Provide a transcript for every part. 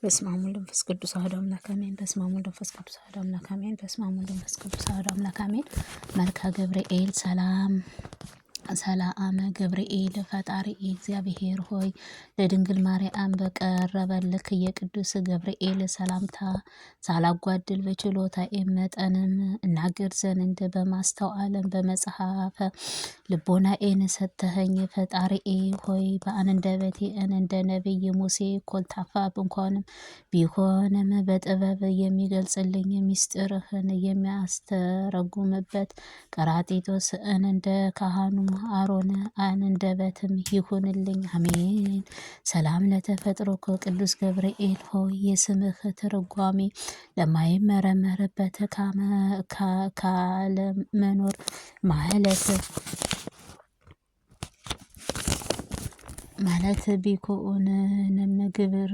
በስመ አብ ወወልድ ወመንፈስ ቅዱስ አሐዱ አምላክ አሜን። በስመ አብ ወወልድ ወመንፈስ ቅዱስ አሐዱ አምላክ አሜን። በስመ አብ ወወልድ ወመንፈስ ቅዱስ አሐዱ አምላክ አሜን። መልካ ገብርኤል ሰላም ገብርኤል ፈጣሪ እግዚአብሔር ሆይ ለድንግል ማርያም በቀረበልክ የቅዱስ ገብርኤል ሰላምታ ሳላጓድል በችሎታዬ መጠንም እናገር ዘንድ በማስተዋልም በመጽሐፈ ልቦናዬን ሰተኸኝ ፈጣሪዬ ሆይ በአንደበቴ እንደ ነቢይ ሙሴ ኮልታፋ እንኳንም ቢሆንም በጥበብ የሚገልጽልኝ ሚስጥርህን የሚያስተረጉምበት ቀራጢጦስ እንደ ካህኑ አሮን አንደበትም ይሁንልኝ። አሜን። ሰላም ለተፈጥሮከ ቅዱስ ገብርኤል ሆይ የስምህ ትርጓሜ ለማይመረመርበት ካለመኖር ማለት ቢኩኡንም ግብር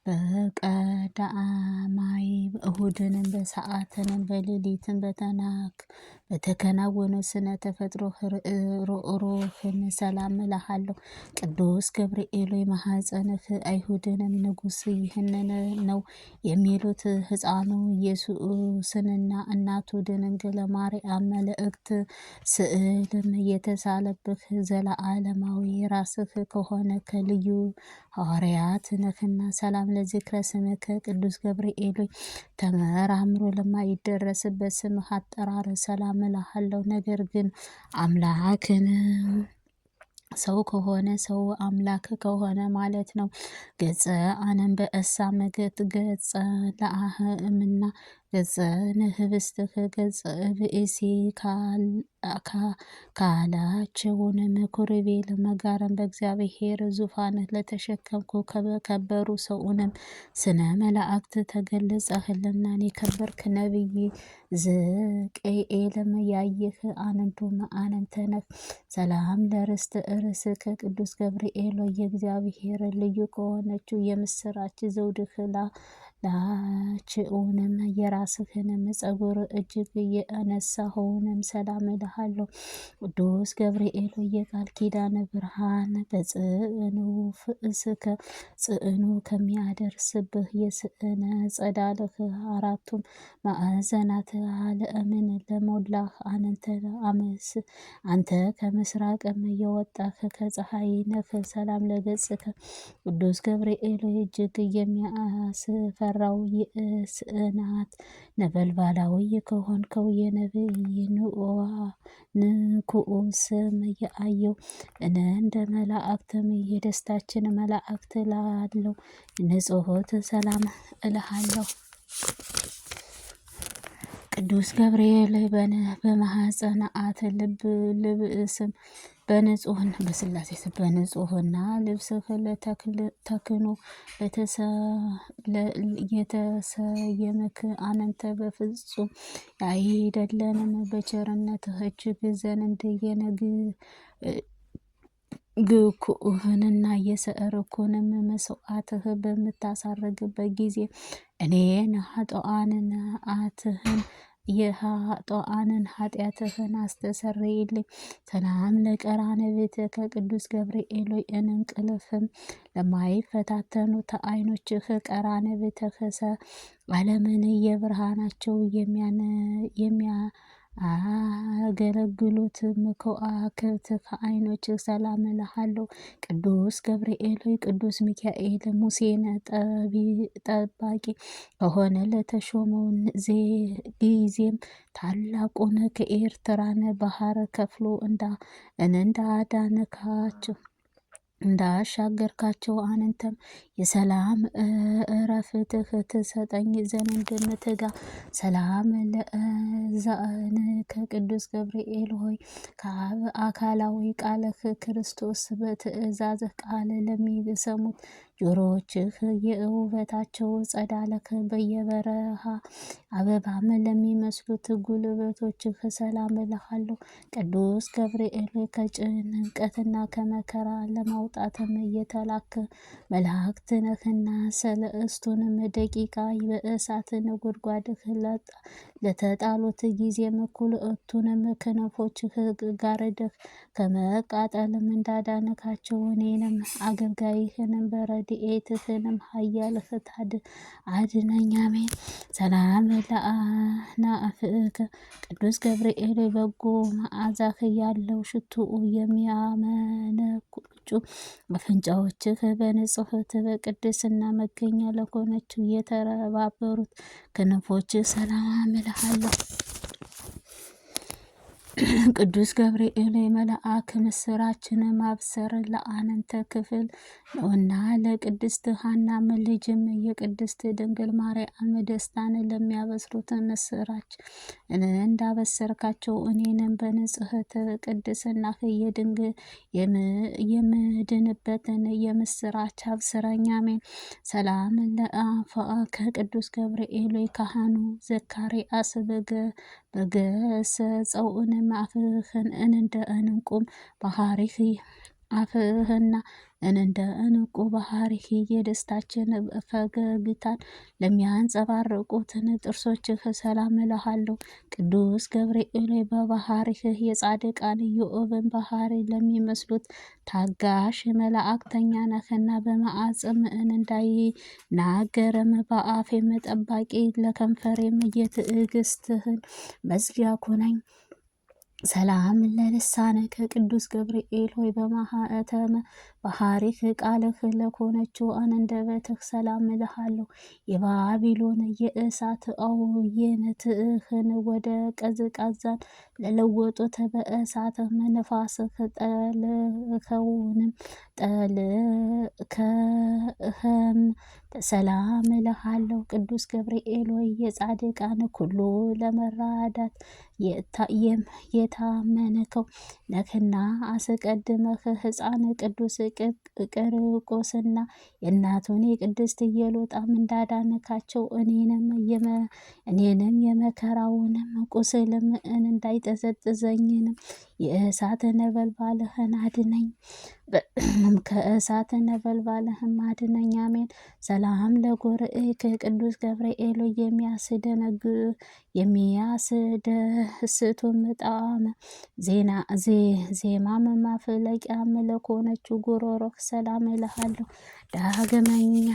በቀዳማይ እሁድንም በሰዓትንም በሌሊትም በተከናወኑ ስነ ተፈጥሮ ርኅሩህን ሰላም እልሃለሁ። ቅዱስ ገብርኤል ማኅፀንህ አይሁድንም ንጉሥ ይህንን ነው የሚሉት ሕፃኑ ኢየሱስንና እናቱ ድንግል ማርያም መልእክት ስዕልም የተሳለብህ ዘለዓለማዊ ራስህ ከሆነ ከልዩ ሐዋርያት ነህና ሰላም ለዝክረ ስምከ ቅዱስ ገብርኤል ተመራምሮ ለማይደረስበት ስምህ አጠራር ሰላም እልሃለሁ። ነገር ግን አምላክን ሰው ከሆነ ሰው አምላክ ከሆነ ማለት ነው። ገጸ አነንበእሳ መገት ገጸ ለአህምና ገጸ ንህብስትህ ገጸ ብእሲ ካላቸውንም ኩርቤል መጋረም በእግዚአብሔር ዙፋንህ ለተሸከምኩ ከበሩ ሰውንም ስነ መላእክት ተገለጸህልናን የከበርክ ነቢይ ሕዝቅኤልም ያየህ አንዱም አንተ ነህ። ሰላም ለርስት ርእስከ ቅዱስ ገብርኤል የእግዚአብሔር ልዩ ከሆነችው የምስራች ዘውድህ ላችኡንም የራስህንም ጸጉር እጅግ የአነሳኸውንም ሰላም እልሃለሁ። ቅዱስ ገብርኤል የቃል ኪዳን ብርሃን በጽዕኑ ፍእስከ ጽዕኑ ከሚያደርስብህ የስዕነ ጸዳልህ አራቱም ማዕዘናት ዓለምን ለሞላህ አንተ ከምስራቅም የወጣህ ከፀሐይ ነህ። ሰላም ለገጽከ ቅዱስ ገብርኤል እጅግ የሚያስፈራው የስዕናት ነበልባላዊ ከሆንከው የነቢይ ንኩኡስም የአየው እንደ መላእክትም የደስታችን መላእክት ላለው ንጹሖት ሰላም እልሃለሁ። ቅዱስ ገብርኤል በማኅፀነ አት ልብስም በንጹህና በስላሴ በንጹህና ልብስህ ተክኖ የተሰየምክ አንተ በፍጹም አይደለንም። በቸርነትህ እጅግ ዘንድ ግኩህንና የሰዕርኩንም መስዋዕትህ በምታሳርግበት ጊዜ እኔን የኃጥአንን ኃጢአትህን አስተሰርይልኝ። ሰላም ለቀራንብት ከቅዱስ ገብርኤል እንቅልፍም ለማይፈታተኑት ዓይኖችህ ቀራንብትህ ዓለምን የብርሃናቸው የሚያገለግሉት ከዋክብት ከዓይኖችህ ሰላም እልሃለሁ። ቅዱስ ገብርኤል ቅዱስ ሚካኤል ሙሴን ጠባቂ ከሆነ ለተሾመው ጊዜም ታላቁን ከኤርትራን ባህር ከፍሎ እንዳሻገርካቸው አንተም የሰላም እረፍትህ ትሰጠኝ ዘንድ ምትጋ። ሰላም ለእዛን ከቅዱስ ገብርኤል ሆይ ከአብ አካላዊ ቃልህ ክርስቶስ በትእዛዝህ ቃል ለሚሰሙት ጆሮዎችህ የውበታቸው ጸዳለክ በየበረሃ አበባም ለሚመስሉት ጉልበቶችህ ሰላም እልሃለሁ። ቅዱስ ገብርኤል ከጭንቀትና ከመከራ ለማውጣትም የተላክ መላእክት ነህና ሰለስቱንም ደቂቃ በእሳት ነጎድጓድህ ለተጣሉት ጊዜም ኩልኤቱንም ክንፎችህ ጋርደህ ከመቃጠልም እንዳዳነካቸው እኔንም አገልጋይህንም በረድኤትህ ረድኤትህንም ኃያልህ አድነኝ። አሜን። ሰላም ለአፍእከ ቅዱስ ገብርኤል በጎ መዓዛህ ያለው ሽቱኡ የሚያመነጩ አፍንጫዎችህ በንጽሕት በቅድስና መገኛ ለሆነችው የተባበሩት ክንፎችህ ሰላም እልሃለሁ። ቅዱስ ገብርኤል የመልአክ ምስራችን ማብሰር ለአንተ ክፍል ነውና ለቅድስት ሐናም ልጅም የቅድስት ድንግል ማርያም ደስታን ለሚያበስሩት ምስራች እንዳበሰርካቸው እኔንም በንጽሕት ቅድስናህ የምድንበትን የምስራች አብስረኝ። አሜን። ሰላም ለአፍአከ ቅዱስ ገብርኤል ካህኑ ዘካርያስ በገሰጸውንም አፍህን እንደ እንቁም ባህሪህ አፍህና እንደ እንቁ ባህሪህ የደስታችን ፈገግታን ለሚያንጸባርቁትን ጥርሶችህ ሰላም እልሃለሁ። ቅዱስ ገብርኤል በባህሪህ የጻድቃን ኢዮብን ባህሪ ለሚመስሉት ታጋሽ መላእክተኛ ነህና በመዓጽም እንዳይናገርም በአፌም ጠባቂ ለከንፈሬም የትዕግስትህን መዝጊያ ኩነኝ። ሰላም ለልሳንከ ቅዱስ ገብርኤል ሆይ በማኅተመ ባህሪህ ቃልህ ለሆነችው አንደበትህ ሰላም እልሃለሁ። የባቢሎን የእሳት አውዬነትህን ወደ ቀዝቃዛን ለለወጡት በእሳትህ ነፋስህ ጠልከህም ሰላም እልሃለሁ። ቅዱስ ገብርኤል ሆይ የጻድቃን ሁሉ ለመራዳት የታመንከው ነህና አስቀድመህ ሕፃን ቅዱስ ቂርቆስና የእናቱን የቅድስት ኢየሉጣም እንዳዳነካቸው እኔንም የመከራውንም ቁስልም እንዳይጠዘጥዘኝንም የእሳት ነበልባልህን አድነኝ። ከእሳት ነበልባልህም አድነኝ። አሜን። ሰላም ለጉርኤከ ቅዱስ ገብርኤል የሚያስደስቱም ጣዕመ ዜማም ማፍለቂያም ለሆነችው ጉሮሮህ ሰላም እልሃለሁ። ዳግመኛ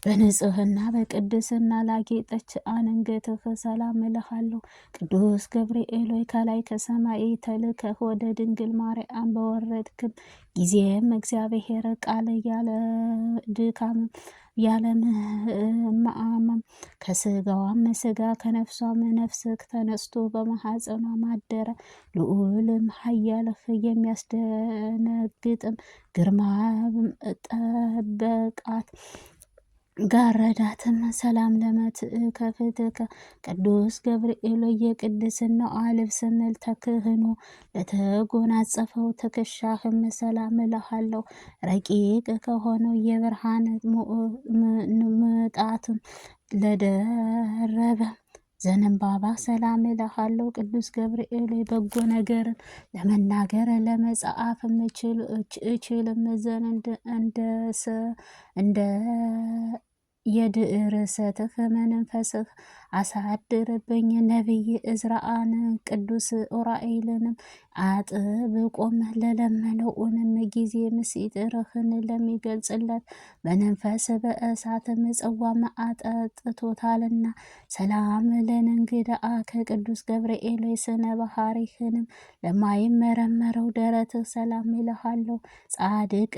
በንጽህና በቅድስና ላጌጠች አንገትህ ሰላም እልሃለሁ። ቅዱስ ገብርኤል ሆይ ከላይ ከሰማይ ተልከህ ወደ ድንግል ማርያም በወረድክም ጊዜም እግዚአብሔር ቃል ያለ ድካም ያለ መዓመም ከስጋዋም ስጋ ከነፍሷም ነፍስህ ተነስቶ በማኅፀኗ ማደረ። ልዑልም ኃያልህ የሚያስደነግጥም ግርማ ጠበቃት ጋረዳትም። ሰላም ለመትከፍትከ ቅዱስ ገብርኤል የቅድስናው ልብስም ተክህኖ ለተጎናጸፈው ትከሻህም ሰላም እልሃለሁ። ረቂቅ ከሆነው የብርሃን ምጣትም ለደረበ ዘንባባ ሰላም እልሃለሁ። ቅዱስ ገብርኤል በጎ ነገርን ለመናገር ለመጻፍም እችልም ዘንድ እንደ የድርሰትህ መንፈስህ አሳድርብኝ። ነቢይ እዝራን ቅዱስ ኡራኤልንም አጥብቆም ለለመነውንም ጊዜ ምስጢርህን ለሚገልጽለት በመንፈስ በእሳት ጽዋም አጠጥቶታልና። ሰላም ለእንግድአከ ቅዱስ ገብርኤል ስነ ባህሪህንም ለማይመረመረው ደረትህ ሰላም እልሃለሁ። ጻድቅ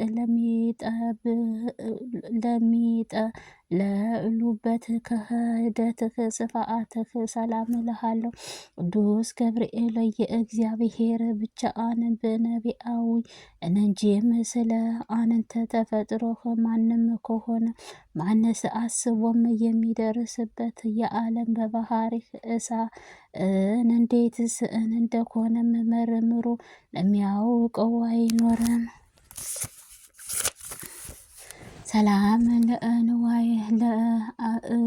ለሚጠለሉበት ክህደትህ ስፋአትህ ሰላም እልሃለሁ። ቅዱስ ገብርኤል የእግዚአብሔር ብቻን በነቢያዊ እንጂም ስለ አንተ ተፈጥሮህ ማንም ከሆነ ማነስ አስቦም የሚደርስበት የዓለም በባህሪህ እንዴትስ እንደሆነም መርምሮ ለሚያውቀው አይኖርም። ሰላም ለእንዋይ ለአእዳዊከ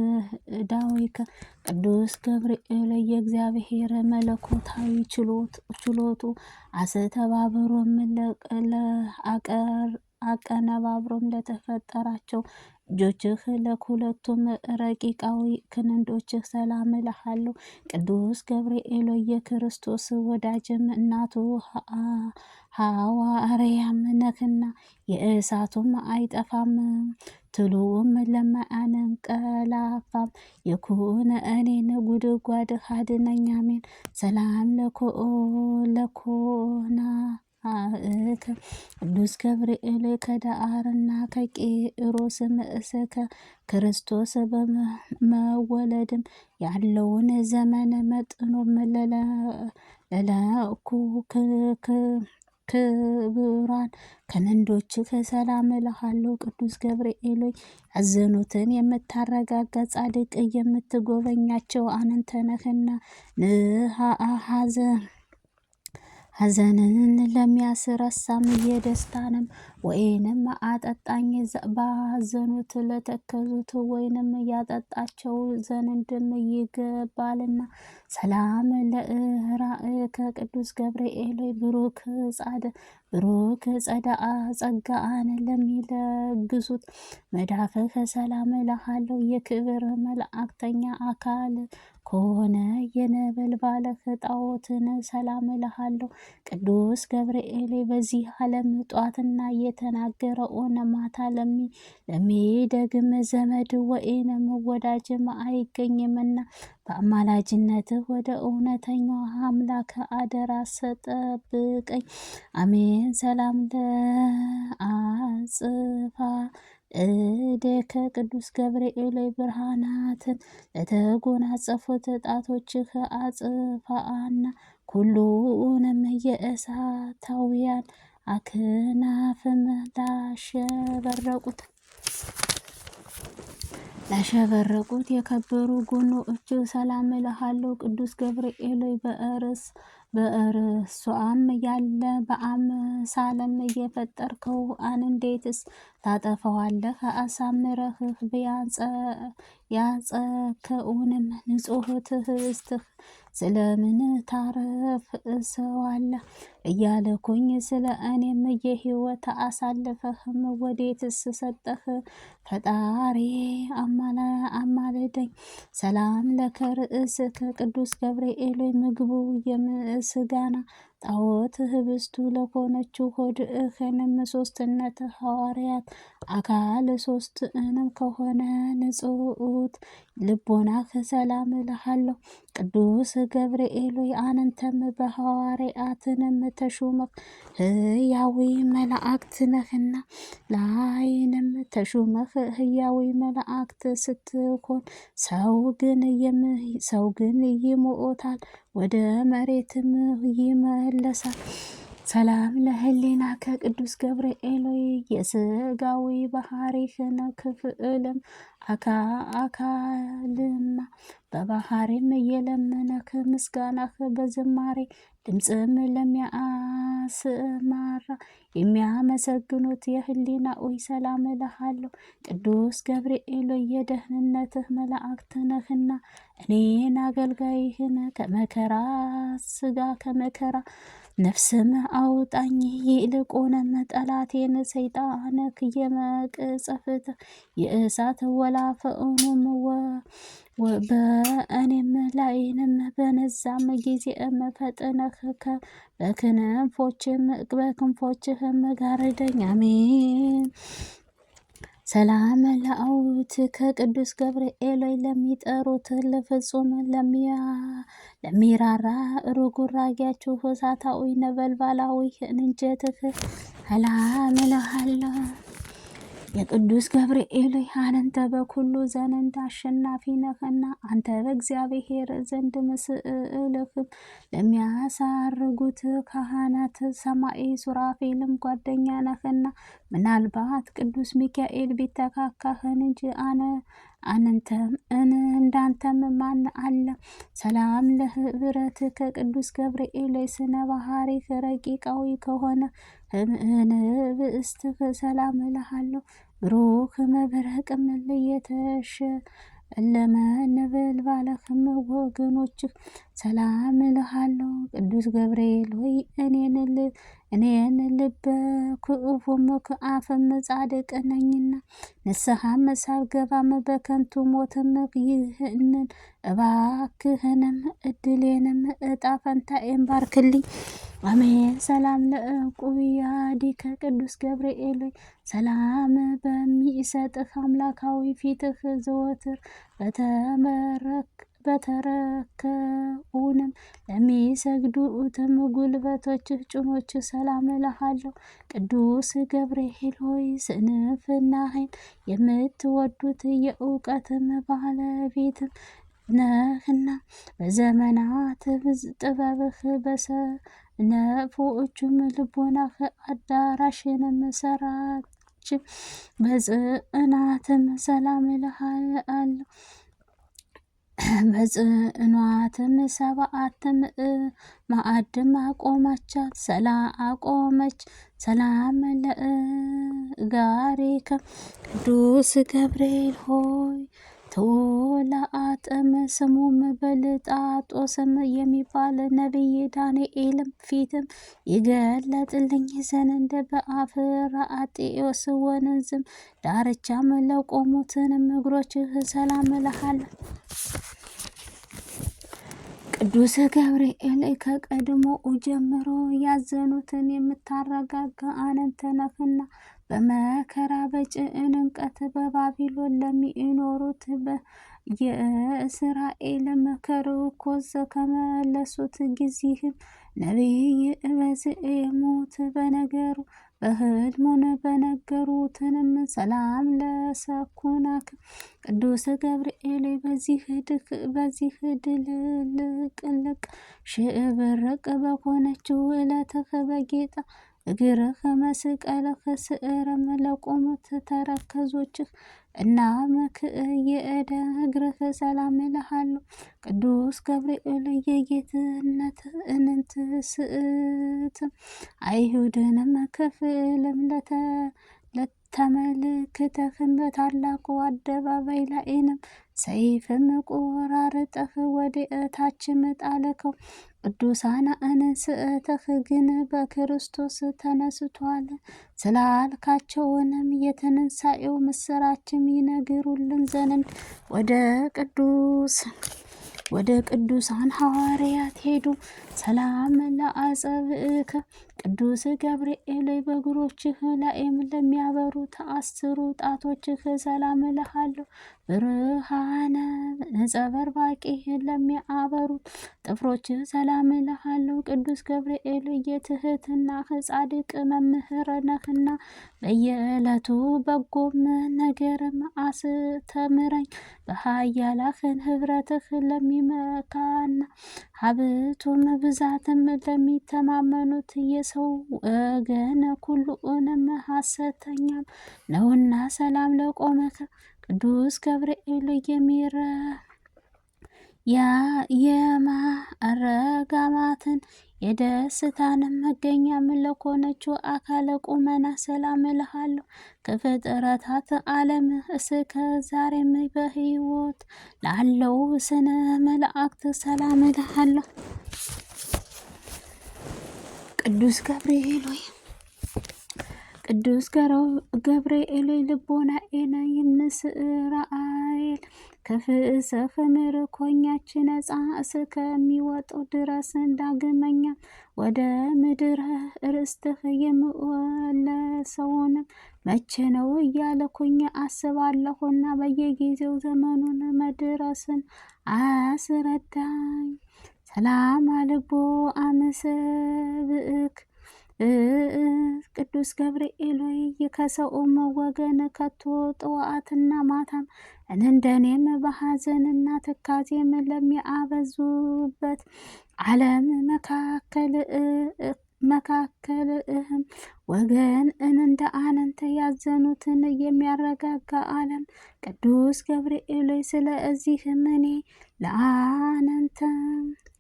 ቅዱስ ገብርኤል የእግዚአብሔር መለኮታዊ ችሎቱ አስተባብሮም አቀነባብሮም ለተፈጠራቸው እጆችህ ለሁለቱም ረቂቃዊ ክንዶችህ ሰላም እልሃለሁ። ቅዱስ ገብርኤል የክርስቶስ ወዳጅም እናቱ ሐዋርያም ነህና የእሳቱም አይጠፋም ትሉም ለማያንቀላፋም የኩነ እኔን ጉድጓድ አድነኝ አሜን። ሰላም ለኮና ቅዱስ ገብርኤል ከዳአርና ከቂሮስ ምእሰከ ክርስቶስ በመወለድም ያለውን ዘመን መጥኖም ለለኩ ክቡራን ክንዶችህ ሰላም እልሃለሁ። ቅዱስ ገብርኤል ያዘኑትን የምታረጋጋ ጻድቅ የምትጎበኛቸው አንተ ነህና ሐዘንን ለሚያስረሳም የደስታንም ወይንም አጠጣኝ ባዘኑት ለተከዙት ወይንም ያጠጣቸው ዘንድም ይገባልና። ሰላም ለእራእከ ቅዱስ ገብርኤል ብሩክ ጸጋአን ለሚለግሱት መዳፍህ ሰላም እልሃለሁ። የክብር መላእክተኛ አካል ከሆነ የነበልባልህ ጣዖትን ሰላም እልሃለሁ። ቅዱስ ገብርኤል በዚህ ዓለም ጧትና የተናገረውን ማታ ለሚደግም ዘመድ ወይንም ወዳጅም አይገኝምና በአማላጅነትህ ወደ እውነተኛው አምላክ አደራ ጠብቀኝ አሜን። ሰላም ለአጽፋ እዴከ ቅዱስ ገብርኤል ብርሃናትን ለተጎናጸፉት ጣቶችህ አጽፋአና ኩሉንም የእሳታውያን አክናፍም ላሸበረቁት የከበሩ ጎኖች ሰላም እልሃለሁ። ቅዱስ ገብርኤል በእርሷም ያለ በአምሳለም የፈጠርከው እንዴትስ ታጠፈዋለህ? አሳምረህ ያጸከውንም ንጹሕ ትህስትህ ስለምን ታረፍሰዋለህ? እያለኩኝ ስለ እኔም የሕይወት አሳልፈህም ወዴትስ ሰጠህ? ፈጣሪ አማልደኝ። ሰላም ለከርእስከ ቅዱስ ገብርኤል ምግቡ የምስጋና ጣዖት ህብስቱ ለሆነችው ሆድህንም ሶስትነት ሐዋርያት አካል ሶስትንም ከሆነ ንጽኡት ልቦናህ ሰላም እልሃለሁ። ቅዱስ ገብርኤል አንተም በሐዋርያትንም ተሹመህ ሕያዊ መላእክት ነህና ላይንም ተሹመህ ሕያዊ መላእክት ስትሆን ሰው ግን ይሞታል ወደ መሬትም ይመለሳል። ሰላም ለህሊናከ ቅዱስ ገብርኤል የስጋዊ ባህሪህን ክፍልም አካልማ በባህሪም የለመነክ ምስጋናህ በዝማሬ ድምፅም ለሚያስማራ የሚያመሰግኑት የህሊናዊ ሰላም እልሃለሁ። ቅዱስ ገብርኤል የደህንነትህ መላእክት ነህና እኔን አገልጋይህን ከመከራ ስጋ ከመከራ ነፍስም አውጣኝ። ይልቁንም ጠላቴን ሰይጣን የመቅጸፍት የእሳት ወላፈኑም በእኔም ላይንም በነዛም ጊዜም ፈጥነህ በክንፎችህም ጋርደኝ አሜን። ሰላም ለአውት ከቅዱስ ገብርኤል ለሚጠሩት ለፍጹም ለሚራራ ርጉራጌያችሁ እሳታዊ ነበልባላዊ እንጀትህ ሰላም እልሃለሁ። የቅዱስ ገብርኤል አንተ በኩሉ ዘንድ አሸናፊ ነህና አንተ በእግዚአብሔር ዘንድ ምስልህም ለሚያሳርጉት ካህናት ሰማይ ሱራፌልም ጓደኛ ነህና ምናልባት ቅዱስ ሚካኤል ቢተካካህን እንጂ እንዳንተም ማን አለ? ሰላም ለህብረት ከቅዱስ ገብርኤል ስነ ባህሪህ ረቂቃዊ ከሆነ እንብእስትህ ሰላም እልሃለሁ። ብሩክ መብረቅም የተሸለመ ነበልባልህም ወገኖችህ ሰላም እልሃለሁ። ቅዱስ ገብርኤል ሆይ እኔን እኔን ልበ ክፉም ከአፈም ጻድቅ ነኝና ንስሐም ሳልገባም በከንቱ ሞትም ይህንን እባክህንም እድሌንም እጣ ፈንታዬን ባርክልኝ። አሜን። ሰላም ለዕቁብያዲከ ቅዱስ ገብርኤል ሰላም በሚሰጥህ አምላካዊ ፊትህ ዘወትር በተረከቡንም ለሚሰግዱትም ጉልበቶችህ ጭኖችህ ሰላም እልሃለሁ። ቅዱስ ገብርኤል ሆይ ስንፍናህን የምትወዱት የእውቀትም ባለቤትም ነህና በዘመናት ጥበብህ በሰነፎችም ልቦናህ አዳራሽንም ሰራች። በጽናትም ሰላም እልሃለሁ። በጽኗትም ሰባአትም ማዕድም አቆመች። ሰላም ለእጋሪከ ቅዱስ ገብርኤል ሆይ ተወላአጥም ስሙም በልጣጦስም የሚባል ነቢይ ዳንኤልም ፊትም ይገለጥልኝ ዘንድ በአፍራጤዎስ ወንዝም ዳርቻም ለቆሙትንም እግሮችህ ሰላም እልሃለሁ። ቅዱስ ገብርኤል ከቀድሞ ጀምሮ ያዘኑትን የምታረጋጋ አንተ ነህና በመከራ በጭንቀት በባቢሎን ለሚኖሩት የእስራኤል ምርኮዝ ከመለሱት ጊዜህም ነቢይ በዝሙት በነገሩ በህልሙን በነገሩትንም ሰላም ለሰኩናክ ቅዱስ ገብርኤል በዚህ ድልቅልቅ ሽብርቅ በሆነችው ዕለትህ በጌታ እግርህ መስቀልህ ስዕርም ለቆሙት ተረከዞችህ እና የእደ እግርህ ሰላም እልሃለሁ። ቅዱስ ገብርኤል የጌትነት እንንት ስእትም አይሁድንም ክፍልም ለተመልክተህም በታላቁ አደባባይ ላይንም ሰይፍም ቆራርጠህ ወደ እታችም ጣልከው። ቅዱሳን እንስእትህ ግን በክርስቶስ ተነስቷል ስላልካቸውንም የትንሣኤው ምስራችም ይነግሩልን ዘንድ ወደ ቅዱሳን ሐዋርያት ሄዱ። ሰላም ለአጸብእከ ቅዱስ ገብርኤል በእግሮችህ ላይም ለሚያበሩት 10 ጣቶችህ ሰላም እልሃለሁ። ብርሃነ ነጸበርባቂ ለሚያበሩት ጥፍሮችህ ሰላም እልሃለሁ። ቅዱስ ገብርኤል የትህትና ጻድቅ መምህር ነህና በየዕለቱ በጎም ነገርም አስተምረኝ። በኃያላን ህብረትህ ለሚመካና ሀብቱም ብዛትም ለሚተማመኑት የሰው ወገን ሁሉንም ሐሰተኛም ነውና ሰላም ለቆመከ ቅዱስ ገብርኤል የማረጋማትን የደስታንም መገኛም ለሆነችው አካለ ቁመና ሰላም እልሃለሁ። ከፍጥረታት ዓለም እስከ ዛሬም በሕይወት ላለው ስነ መላእክት ሰላም እልሃለሁ። ቅዱስ ገብርኤል ልቦናዬን ይምስራኤል ከፍስህ ምርኮኛችን ነፃ እስከሚወጡ ድረስ ዳግመኛ ወደ ምድረ ርስትህ የምወለሰውንም መቼ ነው እያልኩኝ አስባለሁና በየጊዜው ዘመኑን መድረስን አስረዳኝ። ሰላም አልቦ አመሰብእክ ቅዱስ ገብርኤል ሆይ ከሰውም ወገን ከቶ ጠዋትና ማታም እንደኔም በሐዘንና ትካዜም ለሚያበዙበት ዓለም መካከልህም ወገን እንደ አንተ ያዘኑትን የሚያረጋጋ ዓለም ቅዱስ ገብርኤል ስለዚህም እኔ ለአንተ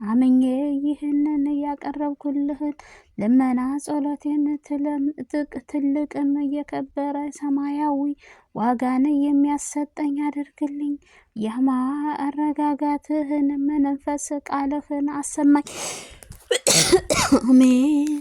አምኜ ይህንን ያቀረብኩልህን ልመና ጸሎቴን ትልቅም የከበረ ሰማያዊ ዋጋን የሚያሰጠኝ አድርግልኝ። የማረጋጋትህን መንፈስ ቃልህን አሰማኝ። አሜን።